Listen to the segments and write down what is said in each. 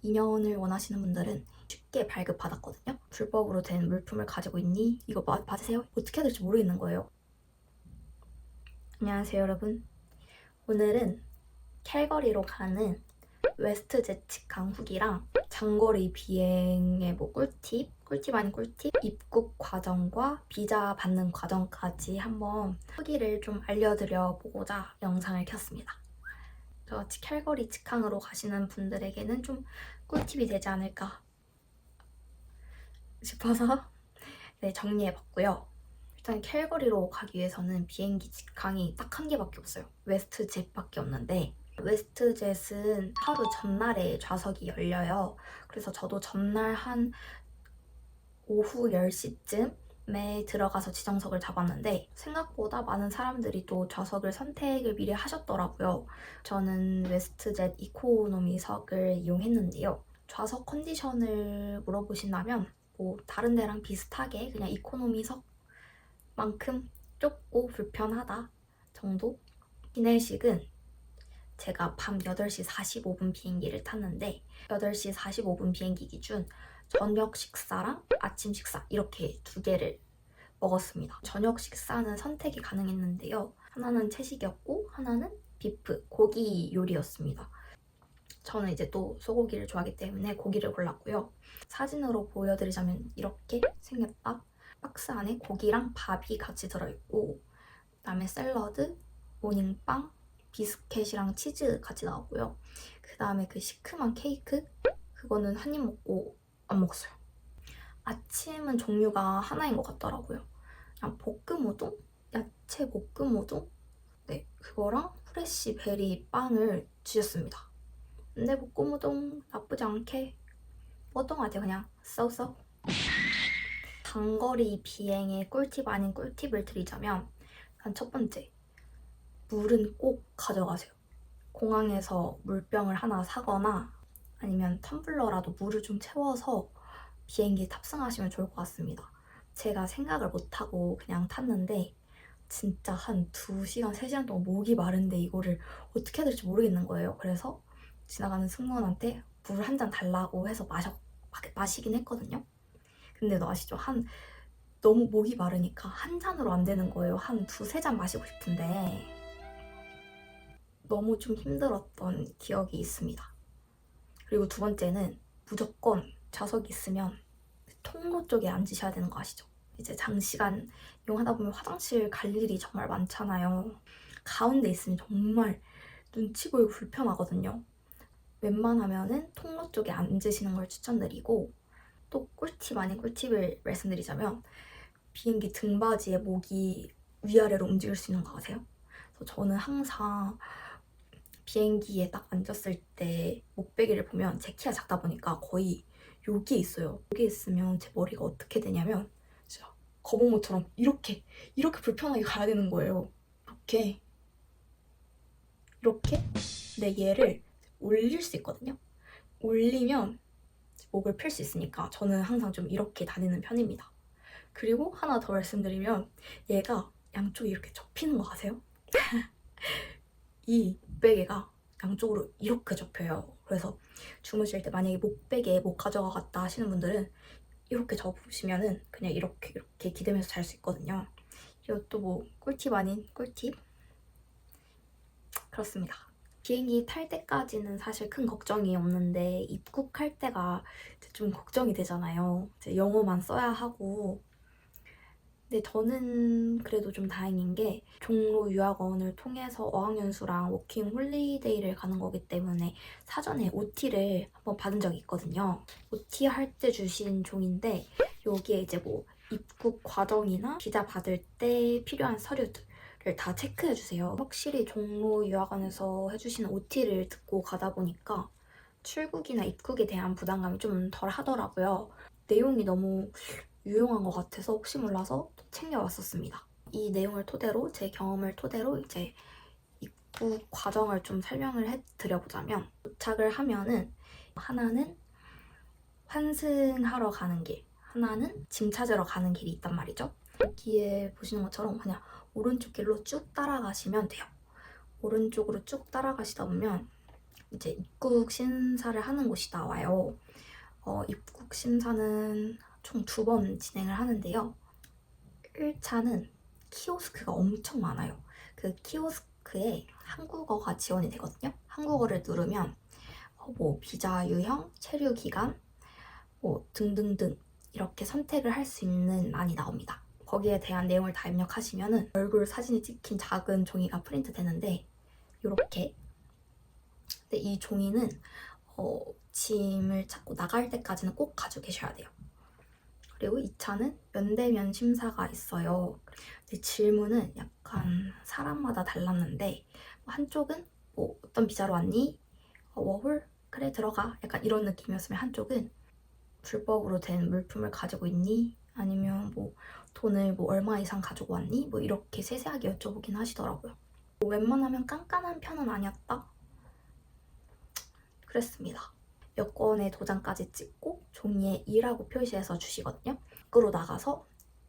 2년을 원하시는 분들은 쉽게 발급받았거든요. 불법으로 된 물품을 가지고 있니? 이거 받으세요? 어떻게 해야 될지 모르겠는 거예요. 안녕하세요 여러분. 오늘은 캘거리로 가는 웨스트젯 직항 후기랑 장거리 비행의 꿀팁 아닌 꿀팁, 입국 과정과 비자 받는 과정까지 한번 후기를 좀 알려드려 보고자 영상을 켰습니다. 저같이 캘거리 직항으로 가시는 분들에게는 좀 꿀팁이 되지 않을까 싶어서 정리해봤고요. 일단 캘거리로 가기 위해서는 비행기 직항이 딱 한 개밖에 없어요. 웨스트젯밖에 없는데 웨스트젯은 하루 전날에 좌석이 열려요. 그래서 저도 전날 한 오후 10시쯤에 들어가서 지정석을 잡았는데 생각보다 많은 사람들이 또 좌석을 선택을 미리 하셨더라고요. 저는 웨스트젯 이코노미석을 이용했는데요. 좌석 컨디션을 물어보신다면 뭐 다른 데랑 비슷하게 그냥 이코노미석만큼 좁고 불편하다 정도? 기내식은 제가 밤 8시 45분 비행기를 탔는데 8시 45분 비행기 기준 저녁 식사랑 아침 식사 이렇게 두 개를 먹었습니다. 저녁 식사는 선택이 가능했는데요. 하나는 채식이었고 하나는 비프, 고기 요리였습니다. 저는 이제 또 소고기를 좋아하기 때문에 고기를 골랐고요. 사진으로 보여드리자면 이렇게 생겼다. 박스 안에 고기랑 밥이 같이 들어있고 그다음에 샐러드, 모닝빵, 비스켓이랑 치즈 같이 나오고요. 그다음에 그 시큼한 케이크 그거는 한 입 먹고 안 먹었어요. 아침은 종류가 하나인 것 같더라고요. 그냥 볶음 우동? 야채 볶음 우동? 네, 그거랑 프레시 베리 빵을 주셨습니다. 근데 볶음 우동 나쁘지 않게 먹었던 것 같아요. 그냥 쏘쏘. 장거리 비행의 꿀팁 아닌 꿀팁을 드리자면 일단 첫 번째, 물은 꼭 가져가세요. 공항에서 물병을 하나 사거나 아니면 텀블러라도 물을 좀 채워서 비행기에 탑승하시면 좋을 것 같습니다. 제가 생각을 못하고 그냥 탔는데 진짜 한 2시간, 3시간 동안 목이 마른데 이거를 어떻게 해야 될지 모르겠는 거예요. 그래서 지나가는 승무원한테 물 한 잔 달라고 해서 마시긴 했거든요. 근데 너 아시죠? 너무 목이 마르니까 한 잔으로 안 되는 거예요. 한 2, 3잔 마시고 싶은데 너무 좀 힘들었던 기억이 있습니다. 그리고 두 번째는 무조건 좌석이 있으면 통로 쪽에 앉으셔야 되는 거 아시죠? 이제 장시간 이용하다 보면 화장실 갈 일이 정말 많잖아요. 가운데 있으면 정말 눈치 보이고 불편하거든요. 웬만하면은 통로 쪽에 앉으시는 걸 추천드리고 또 꿀팁 아닌 꿀팁을 말씀드리자면 비행기 등받이에 목이 위아래로 움직일 수 있는 거 아세요? 그래서 저는 항상 비행기에 딱 앉았을 때 목베개를 보면 제 키가 작다 보니까 거의 여기에 있어요. 여기에 있으면 제 머리가 어떻게 되냐면 진짜 거북목처럼 이렇게 불편하게 가야 되는 거예요. 이렇게 근데 얘를 올릴 수 있거든요. 올리면 목을 필 수 있으니까 저는 항상 좀 이렇게 다니는 편입니다. 그리고 하나 더 말씀드리면 얘가 양쪽이 이렇게 접히는 거 아세요? 이 목베개가 양쪽으로 이렇게 접혀요. 그래서 주무실 때 만약에 목베개 못 가져가겠다 하시는 분들은 이렇게 접으시면은 그냥 이렇게 기대면서 잘 수 있거든요. 이것도 뭐 꿀팁 아닌 꿀팁? 그렇습니다. 비행기 탈 때까지는 사실 큰 걱정이 없는데 입국할 때가 좀 걱정이 되잖아요. 이제 영어만 써야 하고 근데 저는 그래도 좀 다행인 게 종로 유학원을 통해서 어학연수랑 워킹 홀리데이를 가는 거기 때문에 사전에 OT를 한번 받은 적이 있거든요. OT 할 때 주신 종인데 여기에 이제 뭐 입국 과정이나 비자 받을 때 필요한 서류들을 다 체크해주세요. 확실히 종로 유학원에서 해주시는 OT를 듣고 가다 보니까 출국이나 입국에 대한 부담감이 좀 덜 하더라고요. 내용이 너무 유용한 것 같아서 혹시 몰라서 챙겨왔었습니다. 이 내용을 토대로 제 경험을 토대로 이제 입국 과정을 좀 설명을 해드려보자면 도착을 하면은 하나는 환승하러 가는 길, 하나는 짐 찾으러 가는 길이 있단 말이죠. 여기에 보시는 것처럼 그냥 오른쪽 길로 쭉 따라가시면 돼요. 오른쪽으로 쭉 따라가시다 보면 이제 입국 심사를 하는 곳이 나와요. 입국 심사는 총 2번 진행을 하는데요. 1차는 키오스크가 엄청 많아요. 그 키오스크에 한국어가 지원이 되거든요. 한국어를 누르면 뭐 비자 유형, 체류 기간, 뭐 등등등 이렇게 선택을 할 수 있는欄이 나옵니다. 거기에 대한 내용을 다 입력하시면은 얼굴 사진이 찍힌 작은 종이가 프린트 되는데 이렇게. 근데 이 종이는 짐을 찾고 나갈 때까지는 꼭 가지고 계셔야 돼요. 그리고 2차는 면대면 심사가 있어요. 근데 질문은 약간 사람마다 달랐는데 한쪽은 뭐 어떤 비자로 왔니? 워홀? 그래 들어가. 약간 이런 느낌이었으면 한쪽은 불법으로 된 물품을 가지고 있니? 아니면 뭐 돈을 뭐 얼마 이상 가지고 왔니? 뭐 이렇게 세세하게 여쭤보긴 하시더라고요. 웬만하면 깐깐한 편은 아니었다? 그랬습니다. 여권에 도장까지 찍고 종이에 2라고 표시해서 주시거든요. 밖으로 나가서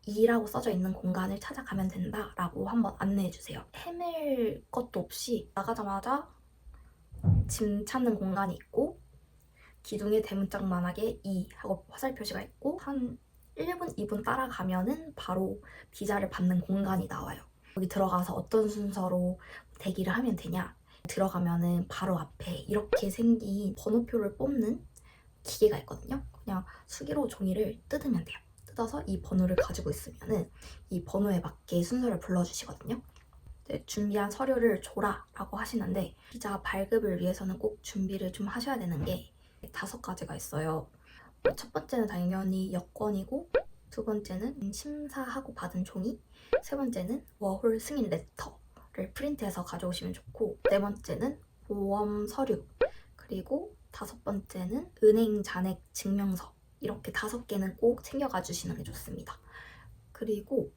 2라고 써져 있는 공간을 찾아가면 된다라고 한번 안내해 주세요. 헤맬 것도 없이 나가자마자 짐 찾는 공간이 있고 기둥에 대문짝만하게 2 하고 화살 표시가 있고 한 1분, 2분 따라가면은 바로 비자를 받는 공간이 나와요. 여기 들어가서 어떤 순서로 대기를 하면 되냐? 들어가면은 바로 앞에 이렇게 생긴 번호표를 뽑는 기계가 있거든요. 그냥 수기로 종이를 뜯으면 돼요. 뜯어서 이 번호를 가지고 있으면은 이 번호에 맞게 순서를 불러주시거든요. 네, 준비한 서류를 줘라라고 하시는데 비자 발급을 위해서는 꼭 준비를 좀 하셔야 되는 게 5가지가 있어요. 첫 번째는 당연히 여권이고, 2번째는 심사하고 받은 종이, 3번째는 워홀 승인 레터를 프린트해서 가져오시면 좋고, 4번째는 보험 서류, 그리고 5번째는 은행 잔액 증명서. 이렇게 5개는 꼭 챙겨가 주시는 게 좋습니다. 그리고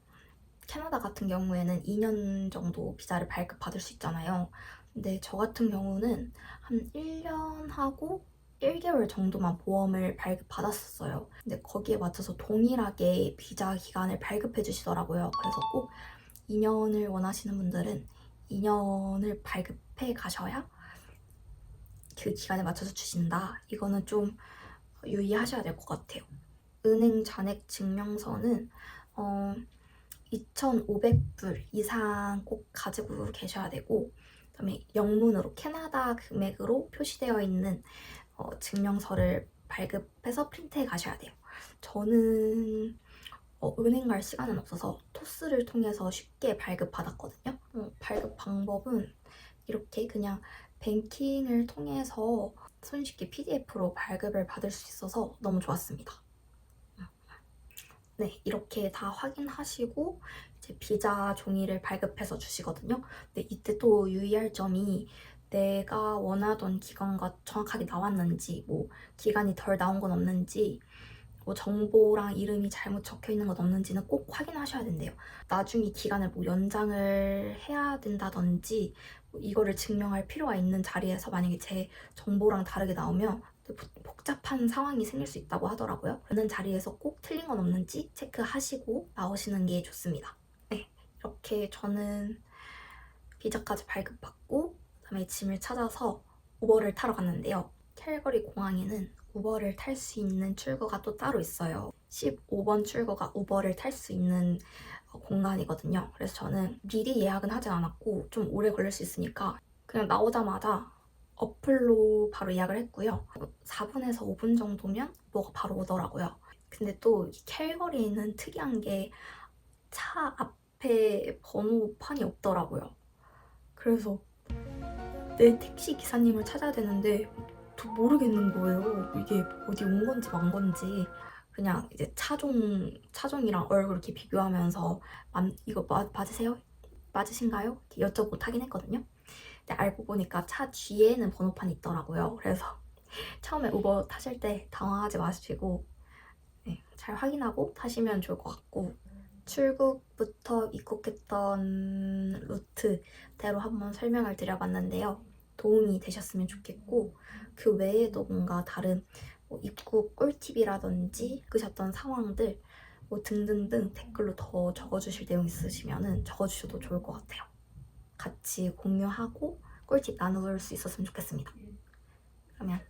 캐나다 같은 경우에는 2년 정도 비자를 발급받을 수 있잖아요. 근데 저 같은 경우는 한 1년 하고 1개월 정도만 보험을 발급받았었어요. 근데 거기에 맞춰서 동일하게 비자 기간을 발급해 주시더라고요. 그래서 꼭 2년을 원하시는 분들은 2년을 발급해 가셔야 그 기간에 맞춰서 주신다. 이거는 좀 유의하셔야 될 것 같아요. 은행 잔액 증명서는 2,500불 이상 꼭 가지고 계셔야 되고, 그다음에 영문으로 캐나다 금액으로 표시되어 있는 증명서를 발급해서 프린트해 가셔야 돼요. 저는 은행 갈 시간은 없어서 토스를 통해서 쉽게 발급받았거든요. 발급 방법은 이렇게 그냥 뱅킹을 통해서 손쉽게 PDF로 발급을 받을 수 있어서 너무 좋았습니다. 네, 이렇게 다 확인하시고 이제 비자 종이를 발급해서 주시거든요. 근데 이때 또 유의할 점이 내가 원하던 기간과 정확하게 나왔는지, 뭐 기간이 덜 나온 건 없는지, 뭐 정보랑 이름이 잘못 적혀 있는 건 없는지는 꼭 확인하셔야 된대요. 나중에 기간을 뭐 연장을 해야 된다든지 뭐 이거를 증명할 필요가 있는 자리에서 만약에 제 정보랑 다르게 나오면 복잡한 상황이 생길 수 있다고 하더라고요. 그런 자리에서 꼭 틀린 건 없는지 체크하시고 나오시는 게 좋습니다. 네, 이렇게 저는 비자까지 발급받고 그다음에 짐을 찾아서 우버를 타러 갔는데요. 캘거리 공항에는 우버를 탈 수 있는 출구가 또 따로 있어요. 15번 출구가 우버를 탈 수 있는 공간이거든요. 그래서 저는 미리 예약은 하지 않았고 좀 오래 걸릴 수 있으니까 그냥 나오자마자 어플로 바로 예약을 했고요. 4분에서 5분 정도면 뭐가 바로 오더라고요. 근데 또 캘거리는 특이한 게 차 앞에 번호판이 없더라고요. 그래서 내 택시 기사님을 찾아야 되는데 모르겠는 거예요. 이게 어디 온 건지 만 건지. 그냥 이제 차종이랑 얼굴 이렇게 비교하면서 이거 맞으세요? 맞으신가요? 이렇게 여쭤보고 타긴 했거든요. 근데 알고 보니까 차 뒤에는 번호판이 있더라고요. 그래서 처음에 우버 타실 때 당황하지 마시고 네, 잘 확인하고 타시면 좋을 것 같고, 출국부터 입국했던 루트대로 한번 설명을 드려봤는데요. 도움이 되셨으면 좋겠고, 그 외에도 뭔가 다른 뭐 입국 꿀팁이라든지 겪으셨던 상황들 뭐 등등등 댓글로 더 적어주실 내용 있으시면 적어주셔도 좋을 것 같아요. 같이 공유하고 꿀팁 나눌 수 있었으면 좋겠습니다. 그러면